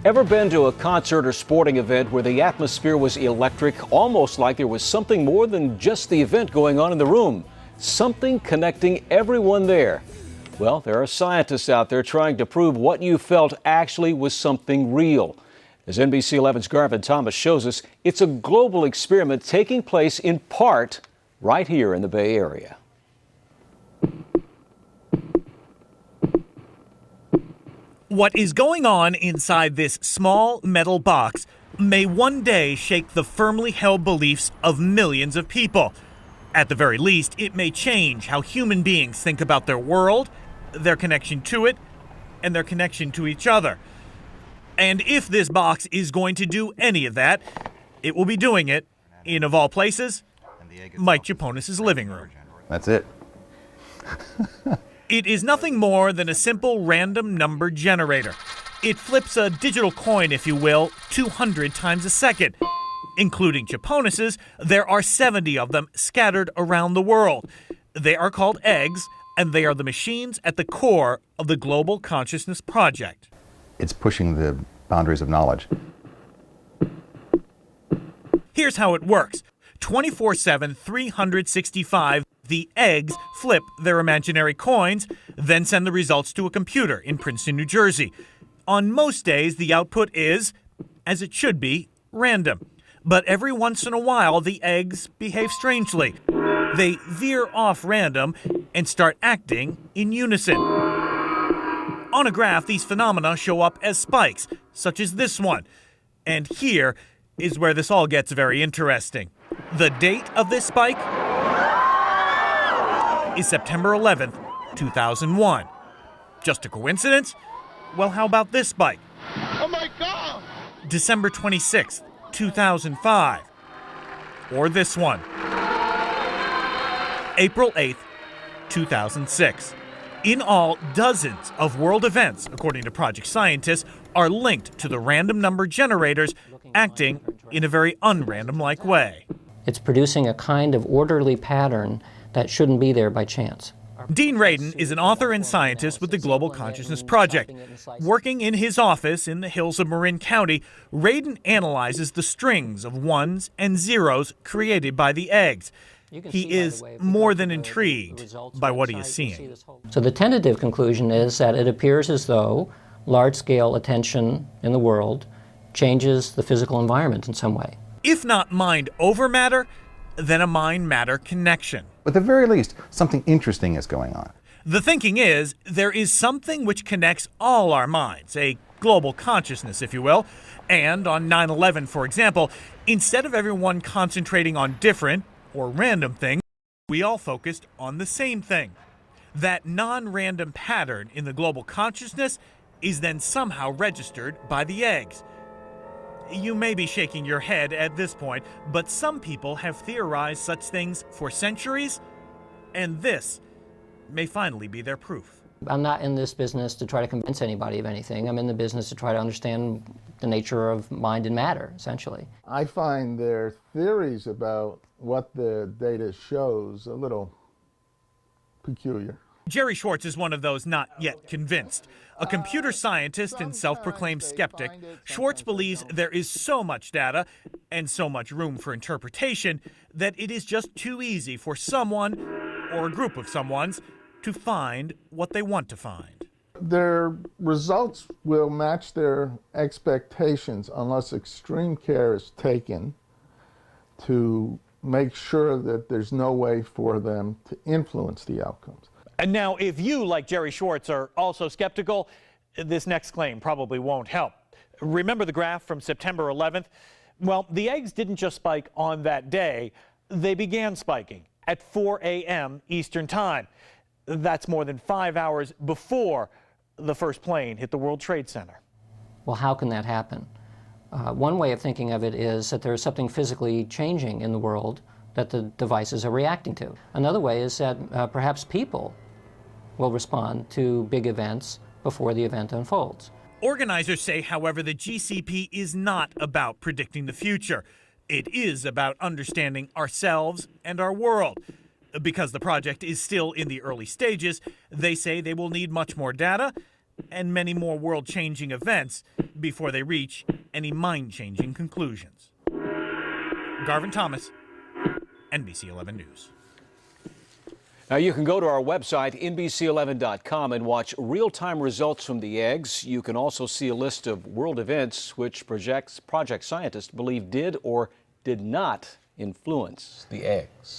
Ever been to a concert or sporting event where the atmosphere was electric, almost like there was something more than just the event going on in the room? Something connecting everyone there. Well, there are scientists out there trying to prove what you felt actually was something real. As NBC11's Garvin Thomas shows us, it's a global experiment taking place in part right here in the Bay Area. What is going on inside this small metal box may one day shake the firmly held beliefs of millions of people. At the very least, it may change how human beings think about their world, their connection to it, and their connection to each other. And if this box is going to do any of that, it will be doing it in, of all places, Mike Japonis' living room. That's it. It is nothing more than a simple random number generator. It flips a digital coin, if you will, 200 times a second. Including Japonis's, there are 70 of them scattered around the world. They are called eggs, and they are the machines at the core of the Global Consciousness Project. It's pushing the boundaries of knowledge. Here's how it works. 24/7, 365, the eggs flip their imaginary coins, then send the results to a computer in Princeton, New Jersey. On most days, the output is, as it should be, random. But every once in a while, the eggs behave strangely. They veer off random and start acting in unison. On a graph, these phenomena show up as spikes, such as this one. And here is where this all gets very interesting. The date of this spike is September 11th, 2001. Just a coincidence? Well, how about this spike? Oh my God! December 26th, 2005. Or this one. April 8th, 2006. In all, dozens of world events, according to project scientists, are linked to the random number generators acting in a very unrandom-like way. It's producing a kind of orderly pattern that shouldn't be there by chance. Dean Radin is an author and scientist with the Global Consciousness Project. Working in his office in the hills of Marin County, Radin analyzes the strings of ones and zeros created by the eggs. He is more than intrigued by what he is seeing. So the tentative conclusion is that it appears as though large-scale attention in the world changes the physical environment in some way. If not mind over matter, then a mind-matter connection. At the very least, something interesting is going on. The thinking is there is something which connects all our minds, a global consciousness, if you will. And on 9/11, for example, instead of everyone concentrating on different or random things, we all focused on the same thing. That non-random pattern in the global consciousness is then somehow registered by the eggs. You may be shaking your head at this point, but some people have theorized such things for centuries, and this may finally be their proof. I'm not in this business to try to convince anybody of anything. I'm in the business to try to understand the nature of mind and matter, essentially. I find their theories about what the data shows a little peculiar. Jerry Schwartz is one of those not yet convinced. A computer scientist and self-proclaimed skeptic, Schwartz believes there is so much data and so much room for interpretation that it is just too easy for someone or a group of someones to find what they want to find. Their results will match their expectations unless extreme care is taken to make sure that there's no way for them to influence the outcomes. And now, if you, like Jerry Schwartz, are also skeptical, this next claim probably won't help. Remember the graph from September 11th? Well, the eggs didn't just spike on that day. They began spiking at 4 a.m. Eastern Time. That's more than 5 hours before the first plane hit the World Trade Center. Well, how can that happen? One way of thinking of it is that there is something physically changing in the world that the devices are reacting to. Another way is that perhaps people will respond to big events before the event unfolds. Organizers say, however, the GCP is not about predicting the future. It is about understanding ourselves and our world. Because the project is still in the early stages, they say they will need much more data and many more world-changing events before they reach any mind-changing conclusions. Garvin Thomas, NBC11 News. Now, you can go to our website, NBC11.com, and watch real-time results from the eggs. You can also see a list of world events which project scientists believe did or did not influence the eggs.